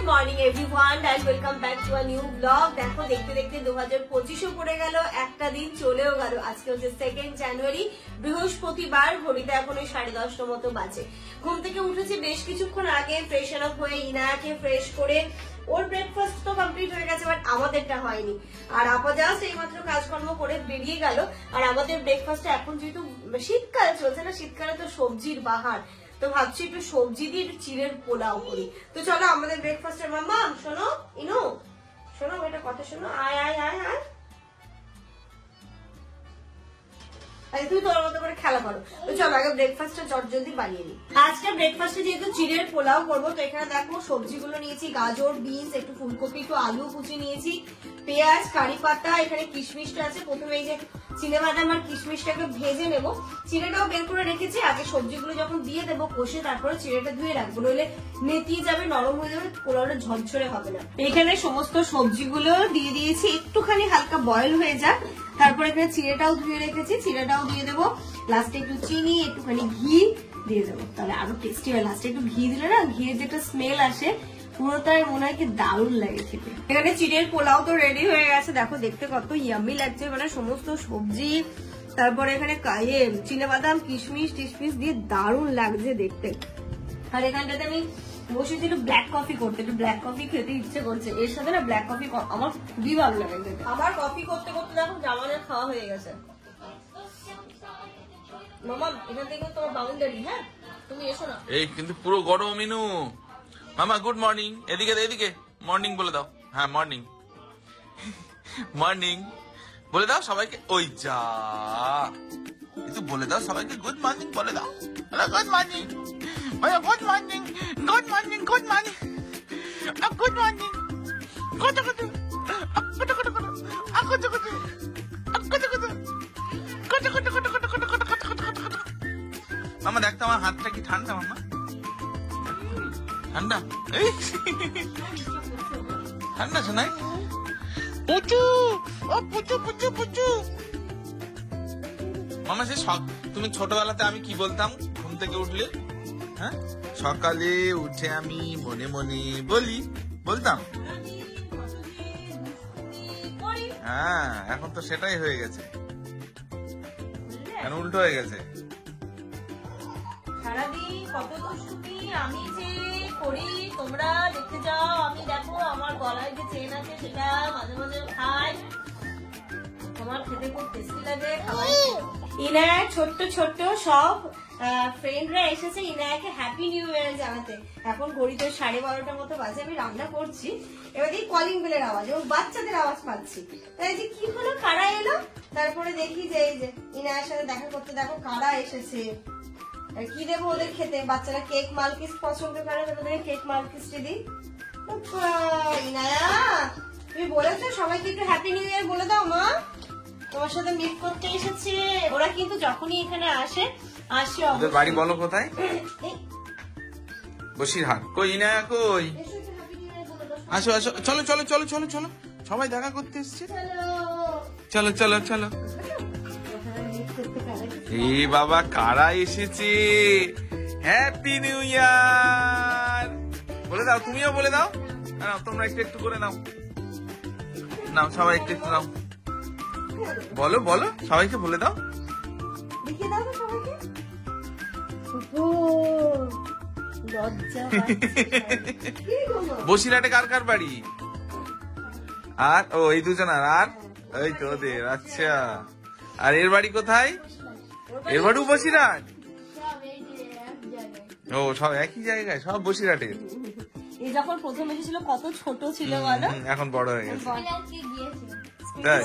Good morning everyone and welcome back to a new blog. দেখো দেখতে দেখতে 2025ও পড়ে গেল, একটা দিন চলেও গেল। আজকে হচ্ছে 2 জানুয়ারি, বৃহস্পতিবার। ঘড়িতে এখন ওই 10:30টার মতো বাজে। ঘুম থেকে উঠেছি বেশ কিছুক্ষণ আগে, ফ্রেশন আপ হয়ে ইনায়াকে ফ্রেশ করে ওর ব্রেকফাস্ট তো কমপ্লিট হয়ে গেছে, বাট আমাদেরটা হয়নি। আর আপা জাস্ট এইমাত্র কাজকর্ম করে বেরিয়ে গেল। আর আমাদের ব্রেকফাস্টে এখন যেহেতু শীতকাল চলছে না, শীতকালে তো সবজির বাহার, তো ভাবছি একটু সবজি দিয়ে একটু চিড়ের পোলাও করি। তো চলো আমাদের ব্রেকফাস্টের মাম্মা শোনো, ইনু শোনো, এটা কথা শোনো, আয় আয় আয় আয়। তুমি তোর মতো করে খেলা করো। তো চলো আগে ব্রেকফাস্টটা জলদি বানিয়ে নিই। আজকে ব্রেকফাস্টে যেহেতু চিড়ের পোলাও করবো, তো এখানে দেখো সবজিগুলো নিয়েছি, গাজর, বিনস, একটু ফুলকপি, একটু আলু কুচি নিয়েছি, পেঁয়াজ, কারি পাতা, এখানে কিশমিশটা আছে। প্রথমে এই যে চিনেবাদাম আর কিশমিশটাকে ভেজে নেবো, চিড়েটাও বের করে রেখেছি। আগে সবজিগুলো যখন দিয়ে দেবো কষে, তারপরে চিড়েটা ধুয়ে রাখবো, নইলে নেতিয়ে যাবে, নরম হয়ে যাবে, পোলাওটা ঝরঝরে হবে না। এখানে সমস্ত সবজিগুলো দিয়ে দিয়েছি, একটুখানি হালকা বয়েল হয়ে যাক। তারপরে এখানে চিড়েটাও ধুয়ে রেখেছি, চিড়েটাও দিয়ে দেবো। লাস্টে একটু চিনি, একটুখানি ঘি দিয়ে দেবো, তাহলে আরো টেস্টি হয়। লাস্টে একটু ঘি দিলে না, ঘিয়ের যেটা স্মেল আসে পুরোটাই মনে হয় কি দারুণ লাগে খেতে। এখানে চিড়ের পোলাও তো রেডি হয়ে গেছে, দেখো দেখতে কত ইয়ামি লাগছে, মানে সমস্ত সবজি, তারপরে এখানে চিনেবাদাম, কিশমিশ টিশমিশ দিয়ে দারুণ লাগছে দেখতে। আর এখানটাতে আমি বসেছি একটু ব্ল্যাক কফি করতে, একটু ব্ল্যাক কফি খেতে ইচ্ছে করছে। এর সাথে না ব্ল্যাক কফি আমার খুবই ভালো লাগে খেতে। আমার কফি করতে করতে দেখো জামানের খাওয়া হয়ে গেছে। মামা এখান থেকে তোমার বাউন্ডারি, হ্যাঁ তুমি এসো না। এই কিন্তু পুরো গরম মিনু। মামা গুড মর্নিং, এদিকে এদিকে মর্নিং বলে দাও। হ্যাঁ মর্নিং মর্নিং বলে দাও সবাইকে। ওই যা একটু বলে দাও সবাইকে, গুড মর্নিং বলে দাও। Good morning good morning good morning good morning good morning কত কত কত কত কত কত কত মামা দেখতো আমার হাতটা কি ঠান্ডা। মামা ঠান্ডা, এই ঠান্ডা শোনাই। পুচু ও পুচু পুচু পুচু। মামা সে তুমি ছোটবেলাতে আমি কি বলতাম ঘুম থেকে উঠলে? হ্যাঁ সকালে উঠে আমি মনে মনে বলতাম। হ্যাঁ এখন তো সেটাই হয়ে গেছে, এখন উল্টো হয়ে গেছে। সারাদিন কত দুষ্টুমি আমি যে করি তোমরা দেখতে যাও। আমি দেখো আমার গলায় যে চেন আছে সেটা মাঝে মাঝে খাই, তোমার খেতে খুব টেস্টি লাগে। ইনায়া ছোট্ট ছোট্ট সব ফ্রেন্ডরা এসেছে ইনায়াকে হ্যাপি নিউ ইয়ার জানাতে। এখন ঘড়িতে 12:30টার মতো বাজে, আমি রান্না করছি। এবার এই কলিং বেলের আওয়াজ এবং বাচ্চাদের আওয়াজ পাচ্ছি। তাই যে কি হলো, কারা এলো? তারপরে দেখি যে এই যে ইনায়ার সাথে দেখা করতে দেখো কারা এসেছে। কি দেবো ওদের খেতে? বাচ্চারা কেক মালকিস পছন্দ করে, ওদের কেক মালকিসটি দিই। ইনায়া তুমি বলেছো সবাইকে একটু হ্যাপি নিউ ইয়ার বলে দাও। মা তোমার সাথে মিট করতে এসেছে ওরা, কিন্তু যখনই এখানে আসে ওদের বাড়ি বলো কোথায়? বসিরহাট। কই ইনায়া কই? আসো আসো, চলো চলো চলো চলো চলো, সবাই দেখা করতে এসছে। চলো চলো চলো। এই বাবা কারা এসেছে? হ্যাপি নিউ ইয়ার বলে দাও, তুমিও বলে দাও। তোমরা একটু একটু করে নাও, নাও সবাই একটু একটু নাও। বলো বলো সবাইকে বলে দাও। বসিরহাটে কার কার বাড়ি? আর ও এই দুজন, আর এই তো ওদের। আচ্ছা, আর এর বাড়ি কোথায়? এর বাড়িও বসিরহাট? ও সব একই জায়গায়, সব বসিরহাটের। এই যখন প্রথম এসেছিল কত ছোট ছিল বলো, এখন বড় হয়ে গেছে। তাই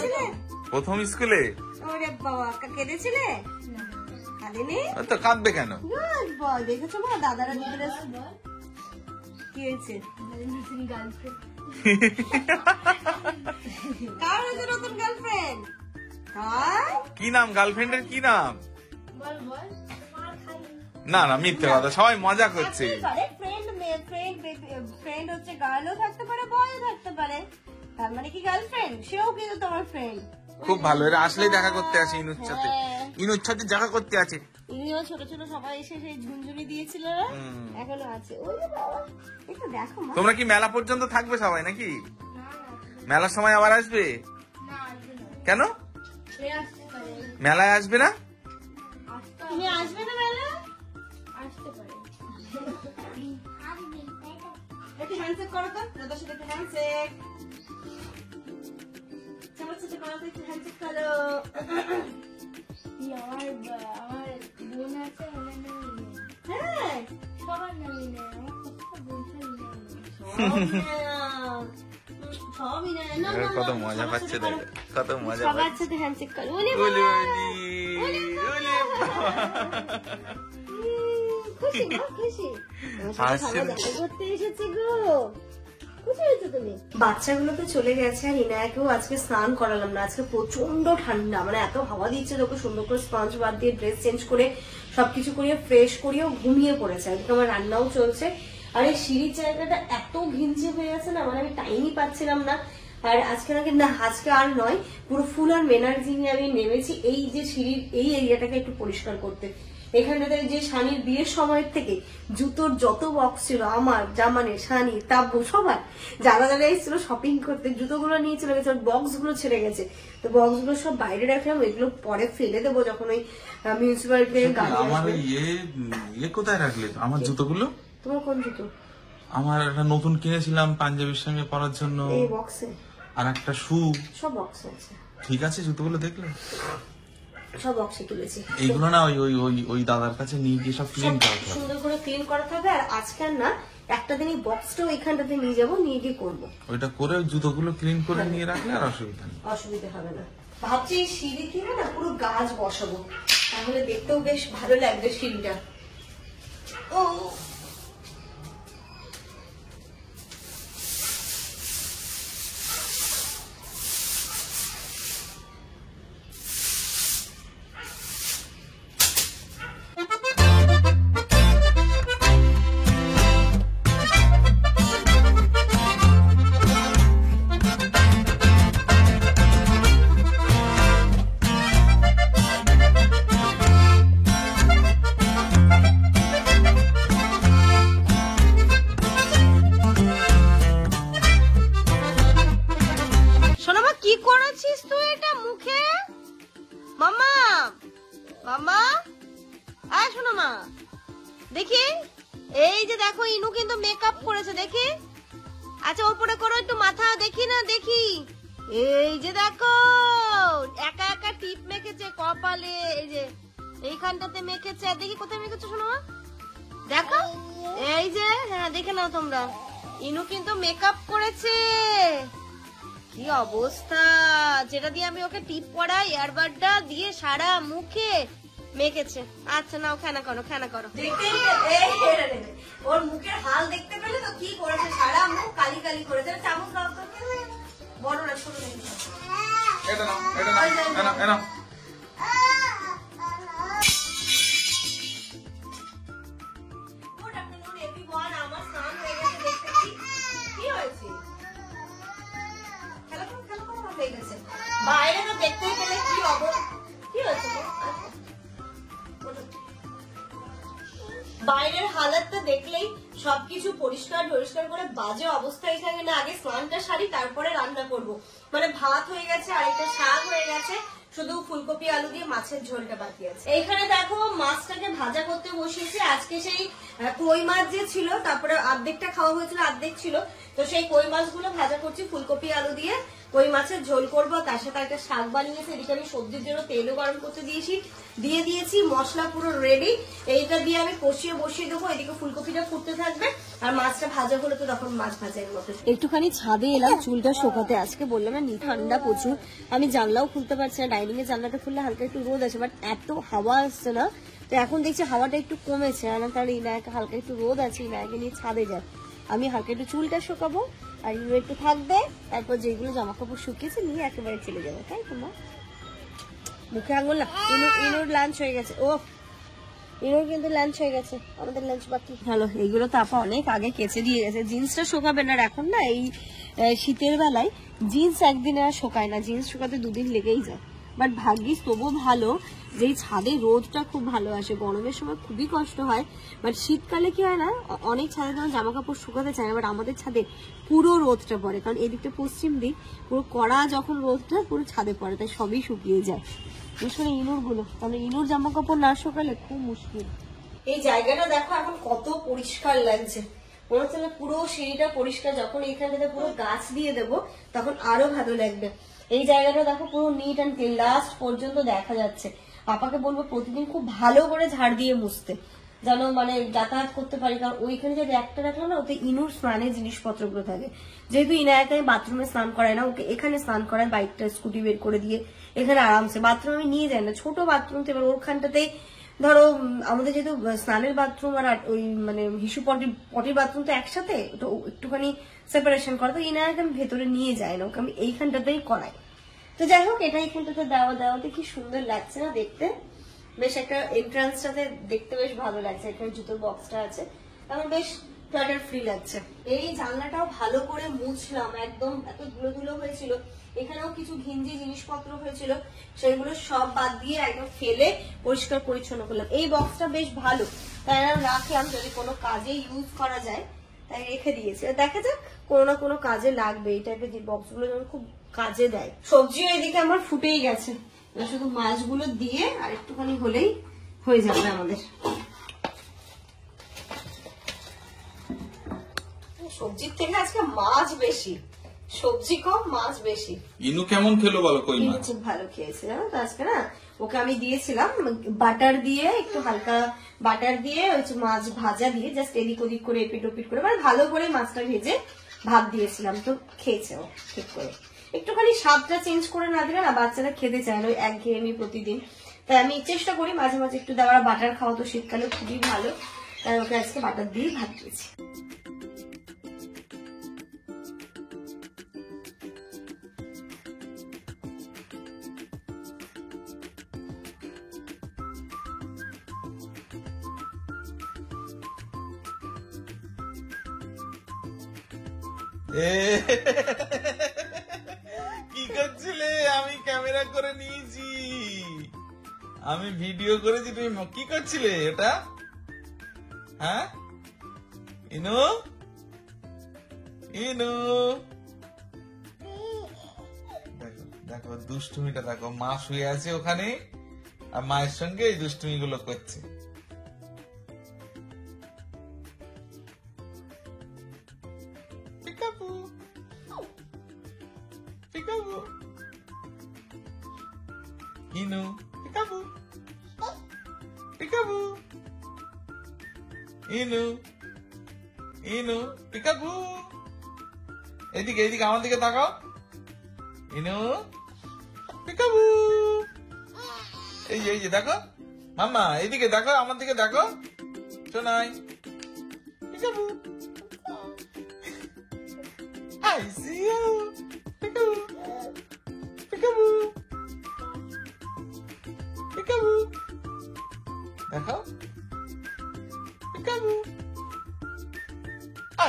প্রথম স্কুলে? ওরে বাবা, কেঁদেছিলে? কাঁদেনি তো কাঁদবে কেন? দেখেছো মা দাদারা দিদিরা কি হয়েছে? কার হয়েছে নতুন গার্লফ্রেন্ড? কি নাম গার্লফ্রেন্ডের? কি নাম? না না মিথ্যে কথা, সবাই মজা করছে। ফ্রেন্ড হচ্ছে গার্লও থাকতে পারে, বয়ও থাকতে পারে, তার মানে কি গার্লফ্রেন্ড? সেও কিন্তু তোমার ফ্রেন্ড। খুব ভালো, এরা আসলেই দেখা করতে আসে ইনুর সাথে, ইনুর সাথে দেখা করতে আছে। ইনিও ছোট ছোট সবাই এসে সেই ঝুনঝুনি দিয়েছিল না, এখনো আছে। ওই বাবা, এটা দেখো মা। তোমরা কি মেলা পর্যন্ত থাকবে সবাই নাকি? মেলার সময় আবার আসবে? কেন মেলায় আসবে না? তুমি আসবে না মেলা? আসতে পারে। একটু হ্যান্ডশেক করো তো, দাদার সাথে একটু হ্যান্ডশেক। আমার সাথে করো তো, একটু হ্যান্ডশেক করো। আমার বোন আছে, ওনার নাম ইনে। হ্যাঁ, সবার নাম ইনে, আমার কত বোন সবই না, না, না, কত না, মজা সবার পাচ্ছে সাথে করো। দেখো, কত মজা সবার পাচ্ছে। সাথে হ্যান্ডশেক করো। ওলে ওলে বাবা। ওলে, ওলে বাবা। খুশি না, খুশি? হাসছে না। দেখা করতে এসেছি গো। খুশি হয়েছো তুমি? বাচ্চাগুলো তো চলে গেছে, আর ইনায়াকেও আজকে স্নান করালাম না। আজকে প্রচন্ড ঠান্ডা, মানে এত হাওয়া দিচ্ছে, তোকে সুন্দর করে স্পঞ্জ বাদ দিয়ে ড্রেস চেঞ্জ করে সবকিছু করিয়ে ফ্রেশ করিয়েও ঘুমিয়ে পড়েছে। একদম আমার রান্নাও চলছে। আর এই সিঁড়ির জায়গাটা এত ঘিঞ্চে হয়ে গেছে না, মানে আমি টাইমই পাচ্ছিলাম না। আর আজকে নাকি না, আজকে আর নয়, পুরো ফুল আর এনার্জি নিয়ে আমি নেমেছি এই যে সিঁড়ির এই এরিয়াটাকে একটু পরিষ্কার করতে। এখানটাতে যে শানির বিয়ের সময়ের থেকে জুতোর যত বক্স ছিল, আমার, জামানের, শানি, তাব্বু, সবার যারা যারা এসেছিল শপিং করতে, জুতোগুলো নিয়ে চলে গেছে, বক্স গুলো ছেড়ে গেছে। তো বক্স গুলো সব বাইরে রাখলাম, এগুলো পরে ফেলে দেবো যখন ওই মিউনিসিপালিটি গাড়ি আমার আসবে। ইয়ে কোথায় রাখলে আমার জুতোগুলো? তোমার কোন জুতো? আমার একটা নতুন কিনেছিলাম পাঞ্জাবির সঙ্গে পরার জন্য, এই বক্সে আর একটা শু। সব বক্সে আছে, ঠিক আছে, জুতোগুলো দেখলে সব বক্সে তুলেছি। এইগুলো না ওই ওই ওই ওই দাদার কাছে নিয়ে গিয়ে সব ক্লিন করা হবে। সুন্দর করে ক্লিন করাতে হবে। আর আজকে আর না, একটা দিন এই বক্সটাও এখানটাতে নিয়ে যাবো, নিয়ে গিয়ে করবো। ওইটা করে ওই জুতোগুলো ক্লিন করে নিয়ে রাখলে আর অসুবিধা নেই। অসুবিধা হবে না। ভাবছি এই সিঁড়ি থেকে না পুরো গাছ বসাবো, তাহলে দেখতেও বেশ ভালো লাগবে সিঁড়িটা। ও সোনামা, কি করেছিস তুই এটা মুখে? মামা, মামা, আয় সোনামা, দেখি। এই যে দেখো, ইনু কিন্তু মেকআপ করেছে, দেখি। আচ্ছা, ওপরে করো একটু মাথা, দেখি না, দেখি। এই যে দেখো, একা একা টিপ মেখেছে কপালে, এই যে এইখানটাতে মেখেছে। আর দেখি কোথায় মেখেছে সোনামা, দেখো। এই যে, হ্যাঁ দেখে নাও তোমরা, ইনু কিন্তু মেকআপ করেছে। কি অবস্থা! যেটা দিয়ে আমি ওকে টিপ পড়াই, এয়ারবাডটা দিয়ে সারা মুখে মেখেছে। আচ্ছা নাও, খানা করো, খানা করো। ওর মুখের হাল দেখতে পেলে তো, কি করেছে, সারা মুখ কালি কালি করেছে। চামচ দাও তো, বড় না ছোট নেই। এটা নাও, এটা নাও, এটা নাও, এটা নাও। Good afternoon everyone. আমার স্নান হয়ে গেছে, দেখতেছি। কি হয়েছে? খেলা করো, খেলা করো, হয়ে গেছে। বাইরে তো দেখতেই পেলে কি অবস্থা। কি হয়েছে? বাইরের হালাতটা দেখলেই সবকিছু পরিষ্কার পরিষ্কার করে বাজে অবস্থায় থাকে না। আগে স্নানটা সারি, তারপরে রান্না করব। মানে ভাত হয়ে গেছে, আরেকটা শাক হয়ে গেছে, শুধু ফুলকপি আলু দিয়ে মাছের ঝোলটা বাকি আছে। এইখানে দেখো, মাছটাকে ভাজা করতে বসিয়েছি। আজকে সেই কই মাছ যে ছিল, তারপরে অর্ধেকটা খাওয়া হয়েছিল, অর্ধেক ছিল, তো সেই কই মাছগুলো ভাজা করছি ফুলকপি আলু দিয়ে। কই মাছের ঝোল করবো, তার সাথে একটা শাক বানিয়েছি। এদিকে আমি সবজির জন্য তেলও গরম করতে দিয়েছি, মশলা পুরো রেডি। এইটা দিয়ে আমি কষিয়ে বসিয়ে দেবো। এদিকে ফুলকপিটা ফুটতে থাকবে, আর মাছটা ভাজা হলে তো তখন মাছ ভাজার মতো। একটুখানি ছাদে এলাম চুলটা শোকাতে। আজকে বললাম না, ঠান্ডা প্রচুর, আমি জানলাও খুলতে পারছি না। ডাইনিং এর জানলাটা খুললে হালকা একটু রোদ আছে, বাট এত হাওয়া আসছে না। তো এখন দেখছি হাওয়াটা একটু কমেছে, তাহলে ইনায়াকে হালকা একটু রোদ আছে, ইনায়াকে নিয়ে ছাদে যায়। আমি হালকা একটু চুলটা শোকাবো, আর ইনু একটু থাকবে। তারপর যেগুলো জামা কাপড় শুকিয়েছে নিয়ে একেবারে চলে যাবে, তাই তো না? মুখে আঙুল না। ইনুর লাঞ্চ হয়ে গেছে। ও ইনুর কিন্তু লাঞ্চ হয়ে গেছে, আমাদের লাঞ্চ বাকি। ভালো, এইগুলো তো আপা অনেক আগে কেচে দিয়ে গেছে। জিন্সটা শুকাবে না এখন না, এই শীতের বেলায় জিন্স একদিনে আর শোকায় না, জিন্স শুকাতে 2 দিন লেগেই যায়। বাট ভাগ্যিস তবু ভালো যে এই ছাদে রোদটা খুব ভালো আসে, গরমের সময় খুবই কষ্ট হয়। বাট শীতকালে কি হয় না, অনেক ছাদে যেমন জামা কাপড় শুকাতে চায় না, বাট আমাদের ছাদে পুরো রোদটা পড়ে, কারণ এদিকটা পশ্চিম দিক, পুরো কড়া যখন রোদটা পুরো ছাদে পড়ে, তাই সবই শুকিয়ে যায়। বিশেষ করে ইনুর গুলো, কারণ ইনুর জামা কাপড় না শুকালে খুব মুশকিল। এই জায়গাটা দেখো এখন কত পরিষ্কার লাগছে, মনে হচ্ছে না পুরো সিঁড়িটা পরিষ্কার। যখন এইখানটাতে পুরো গাছ দিয়ে দেবো তখন আরো ভালো লাগবে। এই জায়গাটা দেখো পুরো নিট অ্যান্ড ক্লিন, লাস্ট পর্যন্ত দেখা যাচ্ছে। পাপাকে বলবো প্রতিদিন খুব ভালো করে ঝাড় দিয়ে মুছতে, যেন মানে যাতায়াত করতে পারি, কারণ ওইখানে যদি একটা রাখলাম না, ওতে ইনুর স্নানের জিনিসপত্রগুলো থাকে। যেহেতু ইনায়াকে আমি বাথরুমে স্নান করাই না, ওকে এখানে স্নান করাই, বাইকটা স্কুটি বের করে দিয়ে এখানে আরামসে। বাথরুম আমি নিয়ে যাই না, ছোট বাথরুম তো, এবার ওখানটাতেই ধরো আমাদের যেহেতু স্নানের বাথরুম আর ওই মানে হিসু পটির বাথরুম তো একসাথে, তো একটুখানি সেপারেশন করা, তো ইনায়াকে আমি ভেতরে নিয়ে যাই না, ওকে আমি এইখানটাতেই করাই। তো যাই হোক, এটা এইখানটাতে দেওয়াতে কি সুন্দর লাগছে না দেখতে, বেশ একটা এন্ট্রান্সটাতে দেখতে বেশ ভালো লাগছে। এখানে জুতোর বক্সটা আছে, আমার বেশ ক্লাটার ফ্রি লাগছে। এই জানলাটাও ভালো করে মুছলাম, একদম এত ধুলো ধুলো হয়েছিল, এখানেও কিছু ঘিঞ্জি জিনিসপত্র হয়েছিল, সেগুলো সব বাদ দিয়ে একদম ফেলে পরিষ্কার পরিচ্ছন্ন করলাম। এই বক্সটা বেশ ভালো, তাই রাখলাম, যদি কোনো কাজে ইউজ করা যায় তাই রেখে দিয়েছি। দেখা যাক, কোনো না কোনো কাজে লাগবে, এই টাইপের যে বক্সগুলো যেমন খুব কাজে দেয়। সবজিও এদিকে আমার ফুটেই গেছে, শুধু মাছগুলো দিয়ে আর একটুখানি হলেই হয়ে যাবে আমাদের। সবজির থেকে আজকে মাছ বেশি, সবজি কম মাছ বেশি। ইনু কেমন খেলো বলো? কই ইনু মাছ খুব ভালো খেয়েছে জানো তো আজকে না, ওকে আমি দিয়েছিলাম বাটার দিয়ে, একটু হালকা বাটার দিয়ে মাছ ভাজা দিয়ে জাস্ট এদিক ওদিক করে এপিট ওপিট করে, মানে ভালো করে মাছটা ভেজে ভাত দিয়েছিলাম, তো খেয়েছে ও ঠিক করে। একটুখানি স্বাদটা চেঞ্জ করে না দিলে না বাচ্চারা খেতে চায় না, ওই একঘেয়েমি প্রতিদিন। তাই আমি চেষ্টা করি মাঝে মাঝে একটু দেওয়ার, বাটার খাওয়া তো শীতকালে খুবই ভালো, তাই ওকে আজকে বাটার দিয়ে ভাত দিয়েছি। কি করছিলে? আমি ক্যামেরা করে নিয়েছি, আমি ভিডিও করেছি, তুমি কি করছিলে এটা? হ্যাঁ ইনু, ইনু দেখো দেখো দুষ্টুমিটা দেখো, মা শুয়ে আছে ওখানে আর মায়ের সঙ্গে এই দুষ্টুমি গুলো করছে। Inu, peekaboo, peekaboo, Inu, Inu, peekaboo. এদিকে এদিকে আমার দিকে তাকাও, ইনু, পেকাবু। এই যে দেখো মাম্মা, এইদিকে দেখো, আমার দিকে দেখো, শোনাই, পেকাবু। I see you, peekaboo, peekaboo, peekaboo. দেখো, peekaboo.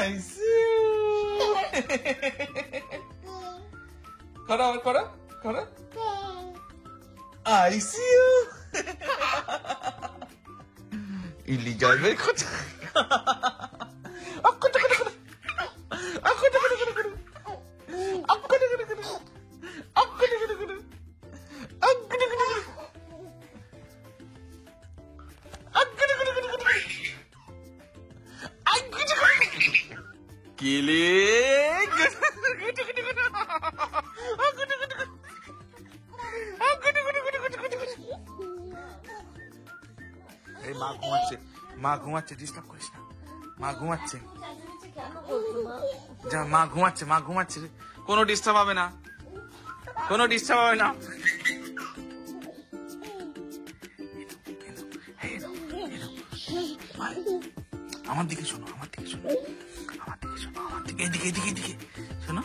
I see you. করো করো করো, I see you. ইলি যাবে কোথায়? মা ঘুমাচ্ছে, মা ঘুমাচ্ছে, ডিস্টার্ব করিস না, মা ঘুমাচ্ছে, যা মা ঘুমাচ্ছে, মা ঘুমাচ্ছে, কোনো ডিস্টার্ব হবে না, কোনো ডিস্টার্ব হবে না। আমার দিকে শোনো, আমার দিকে শোনো, আমার দিকে শোনো, আমার দিকে, এদিকে এদিকে এদিকে শোনো,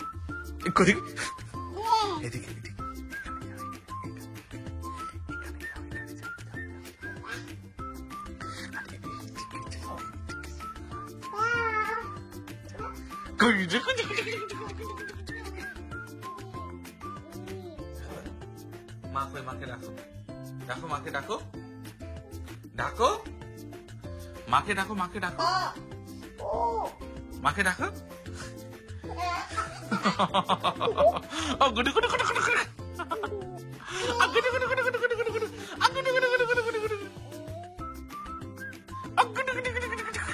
এদিকে এদিকে এদিকে। মা কই, মাকে ডাকো, ডাকো মাকে ডাকো, ডাকো মাকে ডাকো, মাকে ডাকো, মাকে ডাকো। ও গুডু গুডু গুডু গুডু গুডু, আ গুডু গুডু গুডু গুডু গুডু গুডু, আ গুডু গুডু গুডু গুডু গুডু গুডু, আ গুডু গুডু গুডু গুডু গুডু।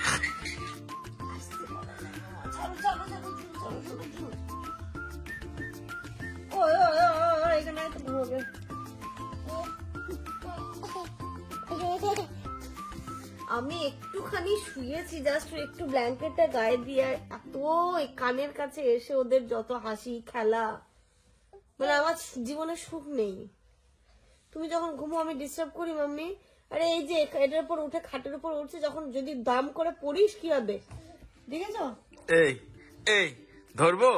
এখানে তো ঘুরবে। আমি একটুখানি শুয়েছি, জাস্ট একটু ব্ল্যাঙ্কেটটা গায়ে দিয়ে, এত কানের কাছে এসে ওদের যত হাসি খেলা, মানে আমার জীবনে সুখ নেই। তুমি যখন ঘুমো আমি ডিস্টার্ব করি মাম্মি। আরে এই যে এটার উপর উঠে খাটের উপর উঠছে, যখন যদি দাম করে পড়িস কি হবে দেখেছো? এই এই ধরবো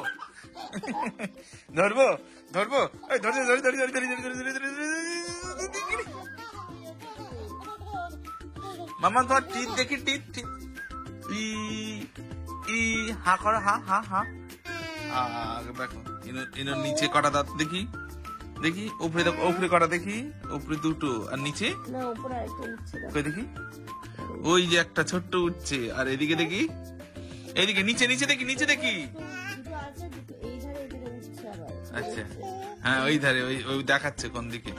ধরবো ধরবো, এই ধরে ধরে ধরে ধরে ধরে ধরে ধরে ধরে ধরে। মামা তোমার টিপ দেখি, টিপ টিপ, ই ই হা করো, হা হা হা। দেখো ইনো নিচে কটা দাঁত দেখি, দেখি উপরে দেখো, উপরে কটা দেখি, উপরে দুটো আর নিচে না উপরে আরেকটা উঠছে না। কই দেখি, ওই যে একটা ছোট্ট উঠছে, আর এদিকে দেখি, এদিকে নিচে নিচে দেখি, নিচে দেখি। দুটো আছে, দুটো এই ধারে এই ধারে উঠছে আবার। আচ্ছা হ্যাঁ ওই ধারে, ওই ওই দেখাচ্ছে কোন দিকে।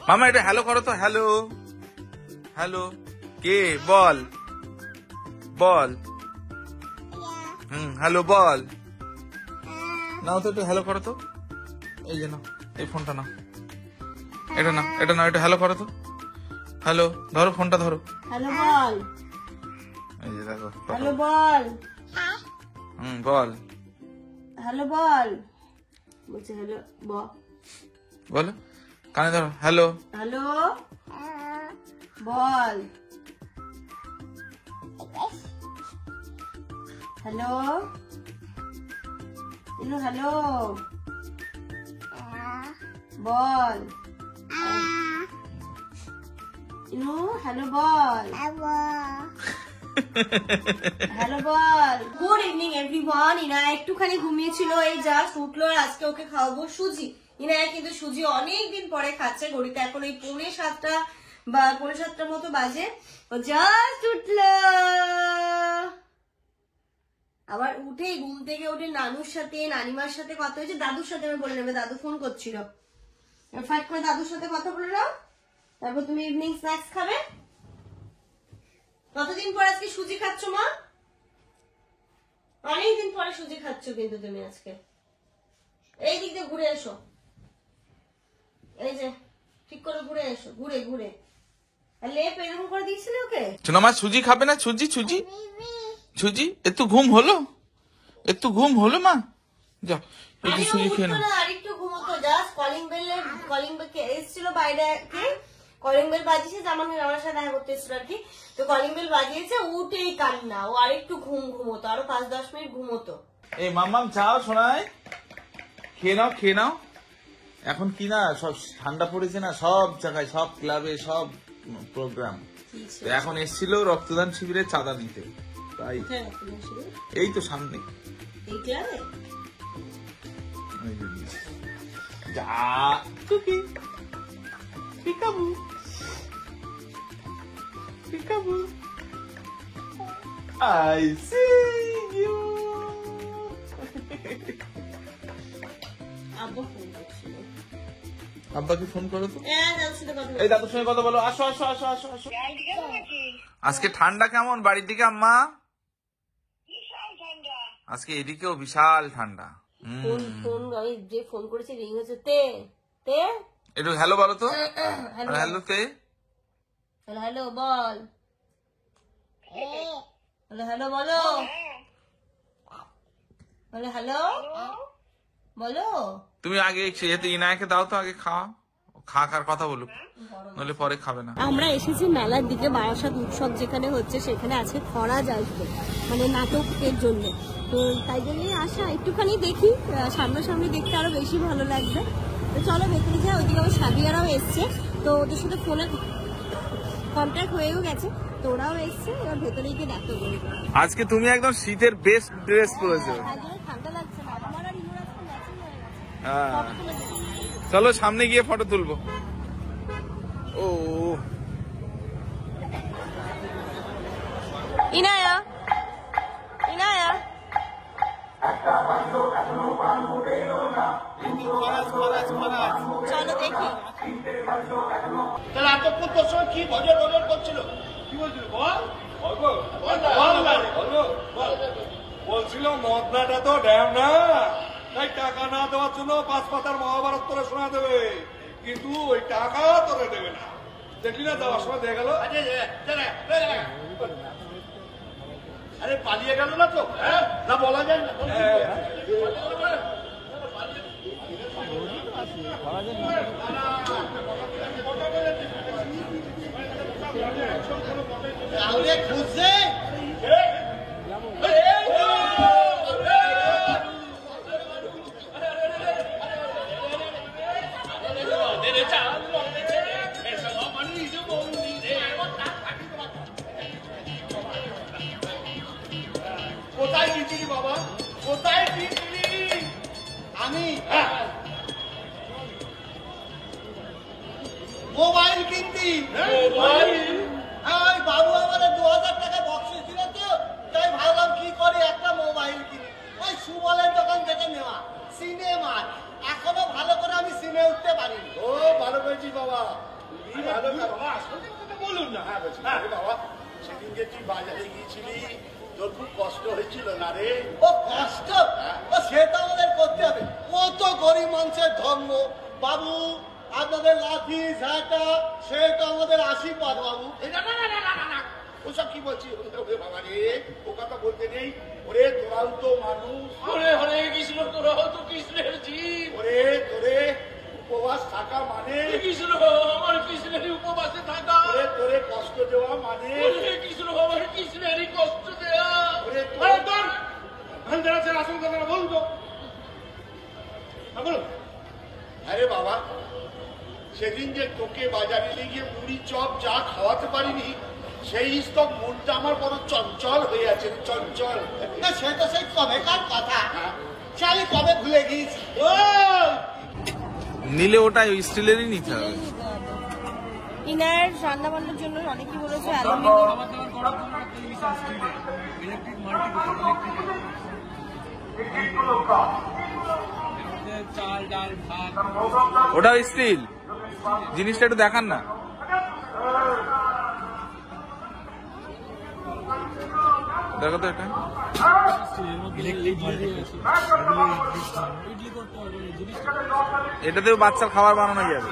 মামা এটা হ্যালো করো তো, হ্যালো হ্যালো, কে বল বল, হ্যালো বল, নাও তো একটু হ্যালো করো তো, এই যে নাও এই ফোনটা নাও, এটা নাও, এটা নাও, এটা হ্যালো করো তো, হ্যালো ধরো ফোনটা ধরো, হ্যালো বল, এই যে দেখো, হ্যালো বল, বল, হ্যালো বল, বলছে হ্যালো বলো কানে ধরো, হ্যালো হ্যালো বল, হ্যালো ইনু, হ্যালো বল, ইনু হ্যালো বল, হ্যালো বল। Good evening everyone. ইনায়া একটুখানি ঘুমিয়েছিল, এই জাস্ট উঠলো, আর আজকে ওকে খাওয়াবো সুজি। ইনায়া কিন্তু সুজি অনেকদিন পরে খাচ্ছে, ঘড়িতে এখন ওই 6:45 বা 7:45 মতো বাজে, ও জাস্ট উঠলো। আবার উঠেই ঘুম থেকে উঠে নানুর সাথে নানিমার সাথে কথা হয়েছে, দাদুর সাথে আমি বলে নেবে, দাদু ফোন করছিল, ফাইট করে দাদুর সাথে কথা বলে নাও, তারপর তুমি ইভিনিং স্ন্যাক্স খাবে। কতদিন পর আজকে সুজি খাচ্ছ মা? অনেকদিন পরে সুজি খাচ্ছ কিন্তু তুমি আজকে। এই দিক দিয়ে ঘুরে এসো, এই যে ঠিক করে ঘুরে এসো, ঘুরে ঘুরে। আর লেপ এরকম করে দিয়েছিলে ওকে? শোনো মা, সুজি খাবে না? সুজি সুজি সুজি, একটু ঘুম হলো, একটু ঘুম হলো মা, যাও একটু সুজি খেয়ে নাও। আরেকটু ঘুমোতো, জাস্ট কলিং বেল এসেছিল বাইরে, কলিং বেল বাজিয়েছে, আমার সাথে দেখা করতে এসেছিল আর কি, তো কলিং বেল বাজিয়েছে, উঠেই কান্না, ও আরেকটু ঘুমোতো, আরো 5-10 মিনিট ঘুমোতো। এই মাম্মাম চাও শোনায়, খেয়ে নাও খেয়ে নাও। এখন কি না সব ঠান্ডা পড়েছে না, সব জায়গায় সব ক্লাবে সব প্রোগ্রাম, এখন এসেছিল রক্তদান শিবিরে চাঁদা নিতে, তাই এই তো সামনে এই ক্লাবে যা টুকি peekaboo peekaboo, I see you. আব্বু ফোন করছিল, আব্বাকে ফোন করো তো, দাদুর সাথে কথা এই দাদুর সঙ্গে কথা বলো, আসো আসো আসো আসো আসো। আজকে ঠান্ডা কেমন বাড়ির দিকে আম্মা? আজকে এদিকেও বিশাল ঠান্ডা। ফোন ফোন আমি যে ফোন করেছি রিং হচ্ছে, তে তে একটু হ্যালো বলো তো, হ্যালো তে, হ্যালো হ্যালো বল, হ্যালো হ্যালো বলো, হ্যালো হ্যালো বলো। তুমি আগে যেহেতু ইনায়াকে দাও তো, আগে খাওয়া, খার কথা বলুক, নইলে পরে খাবে না। আমরা এসেছি মেলার দিকে, বারাসাত উৎসব যেখানে হচ্ছে সেখানে আছে খরাজ আসবে, মানে নাটকের জন্য, তো তাই জন্যই আসা, একটুখানি দেখি, সামনাসামনি দেখতে আরো বেশি ভালো লাগবে। তো চলো ভেতরে যাই, ওইদিকে আমার সাদিয়ারাও এসছে, তো ওদের সাথে ফোনে কন্ট্রাক্ট হয়েও গেছে, তো ওরাও এসছে, এবার ভেতরে গিয়ে ডাক্তার বলবে। আজকে তুমি একদম শীতের বেস্ট ড্রেস পরেছো। ঠান্ডা লাগছে না, আমার আর ইনুর আজকে ম্যাচিং হয়ে গেছে। হ্যাঁ, সব খুলে দেবো। চলো সামনে গিয়ে ফটো তুলবো। ও ইনায়া, ইনায়া, চলো দেখি। তাহলে এতক্ষণ তোর সঙ্গে কি ভজর ভজর করছিল? কি বলছিল বল? বলছিল মদনাটা তো ড্যাম না, তাই টাকা না দেওয়ার জন্য 5 পাতার মহাভারত তোরা শোনা দেবে, কিন্তু ওই টাকা তোরা দেবে না। দেখলি না যাওয়ার সময় দেখা গেল। আরে পালিয়ে গেল না তো? হ্যাঁ, না বলা যায় না। কাউরে খুঁজছে? কোথায় গিয়েছিলি বাবা? কোথায় গিয়েছিলি? আমি মোবাইল কিনতি। মোবাইল? হ্যাঁ, ওই বাবু আমাদের 2000 টাকা বক্সিস দিল তো, তাই ভাবলাম কি করে একটা মোবাইল কিনি। ওই সুবলের দোকান থেকে নেওয়া সিনেমা। এখনো ভালো করে আমি সিনে উঠতে পারিনি। ও ভালো করেছিস বাবা, বলুন না। হ্যাঁ বলছি বাবা, সেদিন যে তুই বাজারে গিয়েছিলি, তোর খুব কষ্ট হয়েছিল না রে? ও কষ্ট, ও সেটা আমাদের করতে হবে। ও তো গরিব মানুষের ধর্ম বাবু, আপনাদের লাঠি ঝাঁটা সেটা আমাদের আশীর্বাদ বাবু। না না না না না না, ওসব কি বলছি? ওরে বাবা রে, ও কথা বলতে নেই। ওরে তোরাও তো মানুষ। ওরে হরে কৃষ্ণ, তোরাও তো কৃষ্ণের জীব। ওরে তোরে উপবাস থাকা মানে কৃষ্ণ, আমার কৃষ্ণের উপবাসে থাকা। ওরে তোরে কষ্ট দেওয়া মানে কৃষ্ণ, আমার কৃষ্ণেরই কষ্ট দেওয়া। ওরে তোর ভান্ডারা আসল কথা বলুন তো, বলুন। আরে বাবা, সেদিন যে তোকে বাজারে নিয়ে গিয়ে মুড়ি চপ যা খাওয়াতে পারিনি, সেই স্তব মনটা আমার বড় চঞ্চল হয়ে আছে। চঞ্চল সেটা সেই কবেকার কথা, সে আমি কবে ভুলে গিয়েছি। নিলে ওটাই ওই স্টিলেরই নিতে হবে। ইনার রান্না বান্নার জন্য অনেকে বলেছে অ্যালুমিনিয়াম। ওটা স্টিল জিনিসটা একটু দেখান না। দেখো তো এটা, এটাতেও বাচ্চার খাবার বানানো যাবে।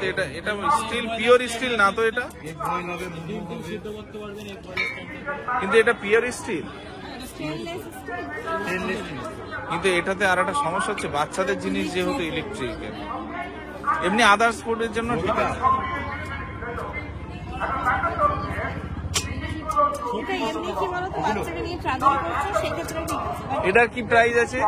এটা এটা স্টিল, পিওর স্টিল না তো এটা, কিন্তু এটা পিওর স্টিল। কিন্তু এটাতে আর একটা সমস্যা হচ্ছে, বাচ্চাদের জিনিস যেহেতু ইলেকট্রিক, এমনি আদার্স ফুডের জন্য ঠিক আছে। এটার কি প্রাইস আছে?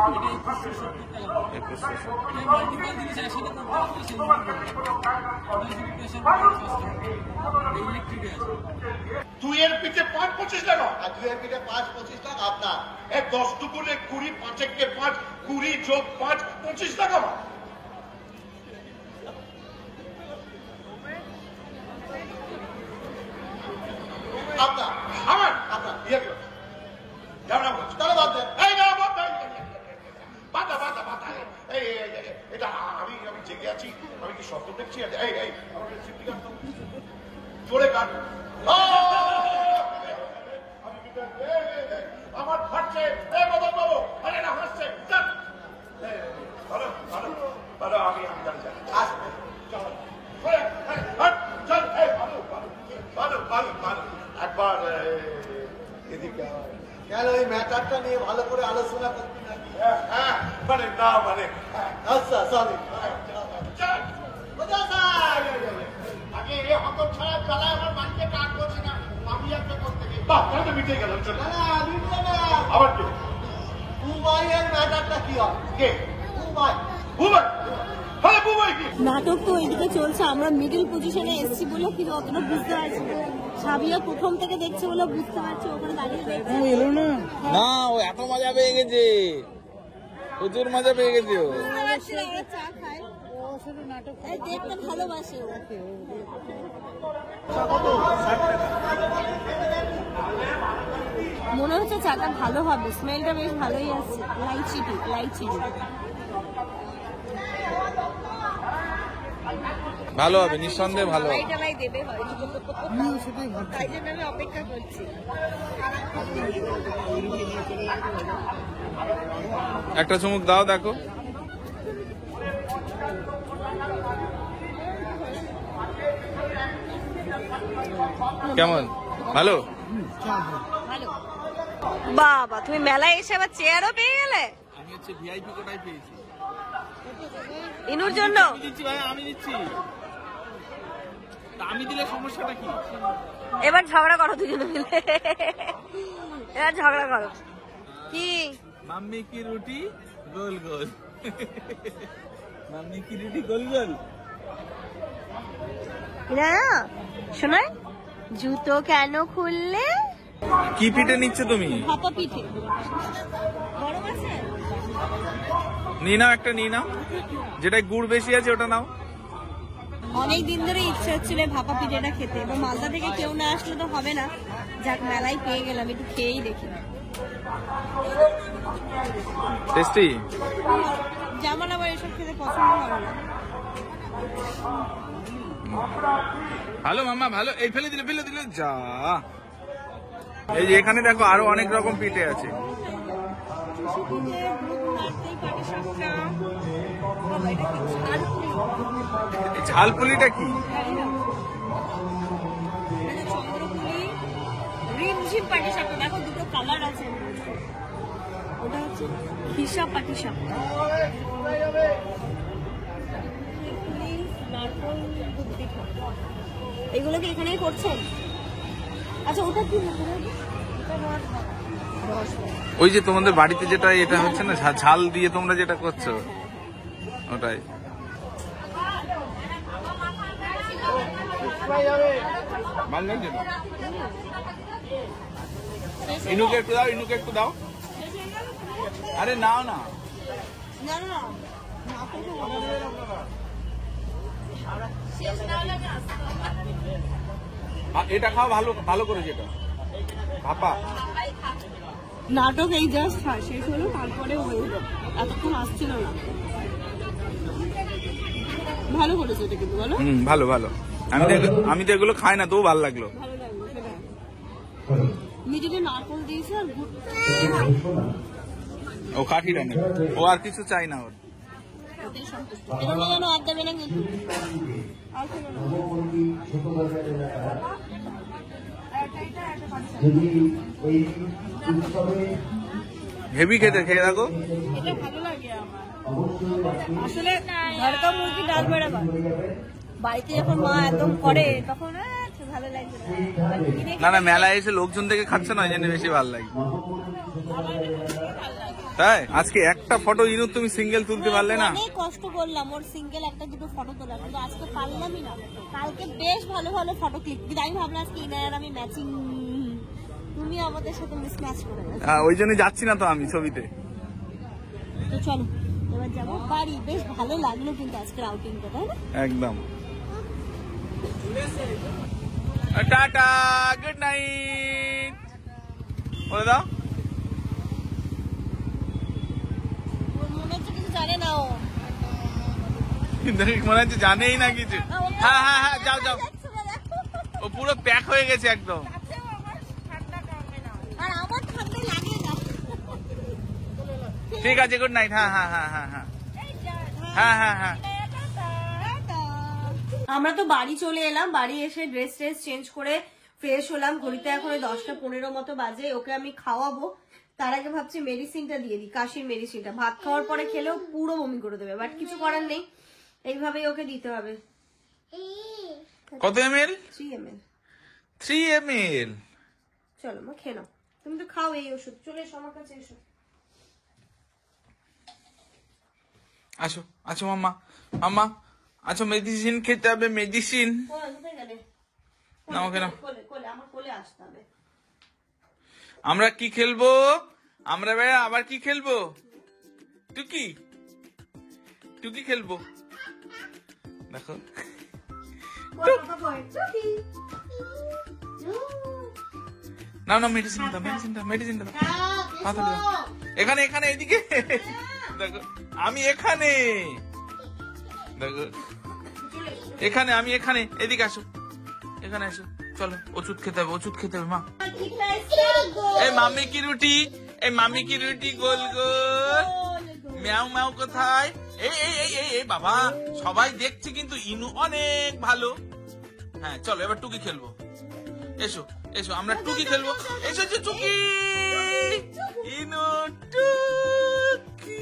দুইয়ের পিঠে 5-25 টাকা, আর দুইয়ের পিঠে 5-25 টাকা আপনার। 10 দুগুণে 20, 5 একে 5, 20 যোগ 5, 25 টাকা। আপনার আমার আপনার ইয়ে তাহলে বাদ দেন। এই না বাদ, বাধা বাধা বাধা। এই এটা আমি জেগে আছি, আমি কি স্বপ্ন দেখছি? এই এই জোরে কাট। আমার ফাটছে। এই মদন বাবু, আরে না হাসছে। ভালো ভালো ভালো, আমি জানি আসবে। চলো চল, ভালো ভালো ভালো ভালো ভালো। একবার এদিকে কেন ওই ম্যাটারটা নিয়ে ভালো করে আলোচনা করতে নাকি? হ্যাঁ মানে না মানে, আচ্ছা সরি। আগে এ হত ছাড়া চালায় আমার বাড়িতে কাজ করছি না, আমি একটা করতে গিয়ে বাহ তাহলে মিটে গেল। আবার কি দুবাইয়ের ম্যাটারটা কি হয়? কে দুবাই? দুবাই নাটক তো এইদিকে চলছে, আমরা মিডল পজিশনে এসেছি বলে কিন্তু অতটা বুঝতে পারছি না। সাবিয়া প্রথম থেকে দেখছে বলে বুঝতে পারছি, ওখানে দাঁড়িয়ে দেখছে। না ও এত মজা পেয়ে গেছে, প্রচুর মজা পেয়ে গেছে ও। চা খায়, এই দেখতে ভালোবাসে ও। মনে হচ্ছে চাটা ভালো হবে, স্মেলটা বেশ ভালোই আসছে। লাইট চিটি ভালো হবে, নিঃসন্দেহে ভালো হবে। ভাই দেবে হয়তো, তাই জন্য আমি অপেক্ষা করছি। একটা চুমুক দাও, দেখো কেমন, ভালো? ভালো। বাবা, তুমি মেলায় এসে আবার চেয়ারও পেয়ে গেলে? আমি হচ্ছে ভিআইপি কোটায় পেয়েছি। ইনুর জন্য আমি দিচ্ছি ভাই, আমি দিচ্ছি। আমি দিলে সমস্যাটা কি? এবার ঝগড়া করো দুজনে মিলে, এবার ঝগড়া করো। কি মাম্মি কি রুটি গোল গোল, মাম্মি কি রুটি গোল গোল। না শোনায়, জুতো কেন খুললে? কি পিঠে নিচ্ছে তুমি? ভাপা পিঠে। গরম আছে? নিয়ে নাও, একটা নিয়ে নাও, যেটা গুড় বেশি আছে ওটা নাও। অনেক দিন ধরে ইচ্ছে হচ্ছিল ভাপা পিঠেটা খেতে, এবং মালদা থেকে কেউ না আসলে তো হবে না। যাক, মেলায় পেয়ে গেলাম, একটু খেয়েই দেখি। টেস্টি? জামান আবার এসব খেতে পছন্দ করে না। ভালো মাম্মা, ভালো। এই ফেলে দিলে যা। এই যে এখানে দেখো আরো অনেক রকম পিঠে আছে। ঝালপুলিটা কি? রিমঝিম পাটিসাপটা, দেখো দুটো কালার আছে। ওটা হচ্ছে হিসা পাটিসাপটা। এগুলো কি এখানেই করছেন? আচ্ছা, ওটা কি? ওই যে তোমাদের বাড়িতে যেটা এটা হচ্ছে না, ঝাল দিয়ে তোমরা যেটা করছো ওটাই। ভালো লাগছে না? ইনুকে একটু দাও। আরে নাও না, না না, এটা খাও, ভালো করেছে এটা ভাপা। নাটক এই জাস্ট শেষ হলো, তারপরে এতক্ষণ আসছিল না। ভালো করেছে এটা কিন্তু, বলো। ভালো। আমি তো এগুলো খাই না, তো ভালো লাগলো। ভালো লাগলো সেটা। নিজেকে নারকল দিয়েছে আর ও কাঠিটা নেই, ও আর কিছু চাই না ওর। এখানে যেন আর দেবে না কিন্তু। হেভি খেতে, খেয়ে দেখো। এটা ভালো লাগে আমার আসলে। ভরকা মুরগি ডাল বেড়া বাড়িতে যখন মা একদম করে তখন ভালো লাগছে না, মেলায় এসে লোকজন দেখে খাচ্ছে না, এই জন্য বেশি ভালো লাগে। তাই আজকে একটা ফটো ইনুর তুমি সিঙ্গেল তুলতে পারলে না? অনেক কষ্ট করলাম ওর সিঙ্গেল একটা দুটো ফটো তোলা, কিন্তু আজকে পারলামই না। কালকে বেশ ভালো ভালো ফটো ক্লিক দিই, আমি ভাবলাম আজকে ইনার আমি ম্যাচিং, তুমি আমাদের সাথে মিসম্যাচ করে গেছো। ওই জন্য যাচ্ছি না তো আমি ছবিতে। তো চলো এবার যাবো বাড়ি। বেশ ভালো লাগলো কিন্তু আজকের আউটিংটা, তাই না? একদম। টাটা, গুড নাইট বলে দাও। মনে হচ্ছে কিছু জানে না ও। মনে হচ্ছে জানেই না কিছু। হ্যাঁ, যাও। ও পুরো প্যাক হয়ে গেছে একদম। আর আমার ঠান্ডা লাগে না। ঠিক আছে, গুড নাইট। হ্যাঁ। আমরা তো বাড়ি চলে এলাম, বাড়ি এসে ড্রেস চেঞ্জ করে ফ্রেশ হলাম। ঘড়িতে এখন 10:15 মতো বাজে। ওকে আমি খাওয়াবো, তার আগে ভাবছি মেডিসিনটা দিয়ে দিই, কাশির মেডিসিনটা। ভাত খাওয়ার পরে খেলেও পুরো বমি করে দেবে, বাট কিছু করার নেই, এইভাবেই ওকে দিতে হবে। কত ml? 3 ml। 3 ml। চলো মা খেয়ে নাও, তুমি তো খাও এই ওষুধ। চলে এসো আমার কাছে, এসো। আসো আসো মাম্মা, মাম্মা আচ্ছা মেডিসিন খেতে হবে, মেডিসিন। কোথায় গেলে? না ওকে না, কোলে কোলে আমার কোলে আসতে হবে। আমরা কি খেলবো? আমরা ভাই আবার কি খেলবো? টুকি টুকি খেলবো। দেখো না না, মেডিসিন দাও, মেডিসিন দাও, মেডিসিন দাও, পাতা দাও। এখানে এখানে এদিকে দেখো, আমি এখানে দেখো, এখানে আমি এখানে, এদিকে আসো, এখানে আসো, চলো ওষুধ খেতে হবে, ওষুধ খেতে হবে মা। এই মামি কি রুটি, এই মামি কি রুটি গোল গোল, ম্যাও ম্যাও কোথায়? এই এই এই এই এই বাবা, সবাই দেখছে কিন্তু ইনু অনেক ভালো। হ্যাঁ চলো এবার টুকি খেলবো, এসো এসো আমরা টুকি খেলবো, এসো এসো টুকি, ইনু টুকি।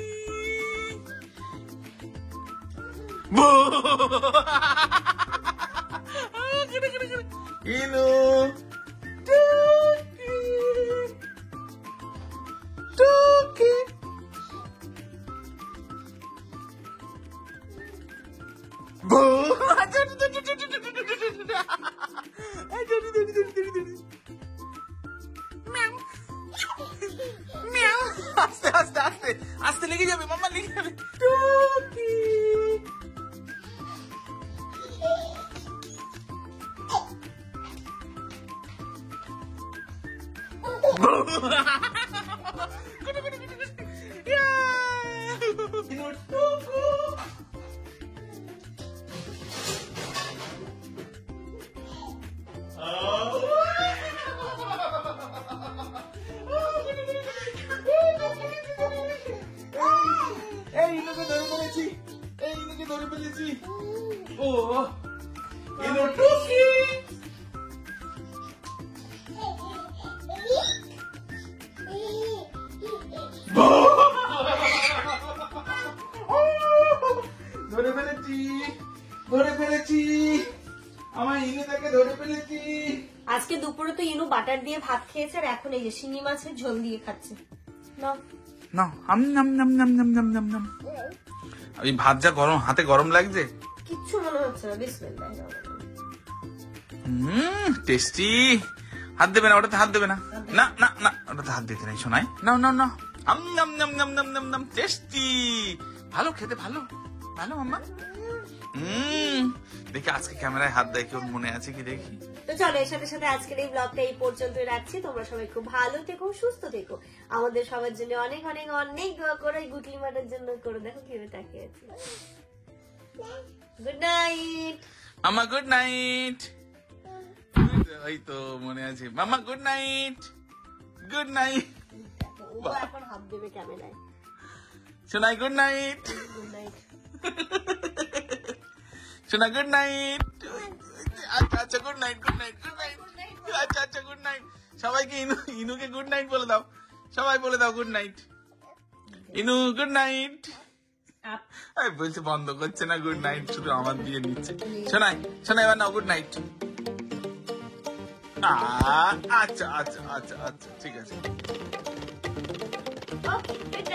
ইনু টুকি টুকি। আস্তে আস্তে আস্তে আস্তে লেগে যাবে মাম্মা, লেগে যাবে। টুকি এই ইনুকে ধরে ফেলেছি, এই ইনুকে ধরে ফেলেছি। ও ইনু টুকি। ধরে ফেলেছি, ধরে ফেলেছি, আমার ইনুটাকে ধরে ফেলেছি। আজকে দুপুরে তো ইনু বাটার দিয়ে ভাত খেয়েছে, আর এখন এই যে শিঙি মাছের ঝোল দিয়ে খাচ্ছে। নাও না আম নাম নাম নাম নাম নাম নাম নাম। এই ভাত যা গরম, হাতে গরম লাগছে। কিচ্ছু মনে হচ্ছে না, বিসমিল্লাহ। টেস্টি। হাত দেবে না ওটাতে, হাত দেবে না, না না না ওটাতে হাত দিতে নাই শোনাই। না না না, আম নাম নাম নাম নাম নাম নাম, টেস্টি, ভালো খেতে, ভালো ভালো মাম্মা। দেখি আজকে ক্যামেরায় হাত দেয় কেউ, মনে আছে কি দেখি। তো চলো এর সাথে সাথে আজকের এই ব্লগটা এই পর্যন্ত রাখছি। তোমরা সবাই খুব ভালো থেকো, সুস্থ থেকো, আমাদের সবার জন্য অনেক অনেক অনেক দোয়া করো। এই গুটলি মাটার জন্য করো, দেখো কিভাবে তাকিয়ে আছে। গুড নাইট মাম্মা, গুড নাইট। এই তো মনে আছে মাম্মা, গুড নাইট, গুড নাইট। ও এখন হাত দেবে ক্যামেরায়। শোনাই গুড নাইট, গুড নাইট। শোনা গুড নাইট। আচ্ছা আচ্ছা, good night, good night, good night. আচ্ছা আচ্ছা, গুড নাইট সবাইকে। ইনুকে গুড নাইট বলে দাও, সবাই বলে দাও গুড নাইট। ইনু গুড নাইট। বলছে বন্ধ করছে না, গুড নাইট শুধু আমার দিয়ে নিচ্ছে। শোনাই শোনাই এবার নাও গুড নাইট। আচ্ছা আচ্ছা আচ্ছা আচ্ছা, ঠিক আছে। ওকে, গুড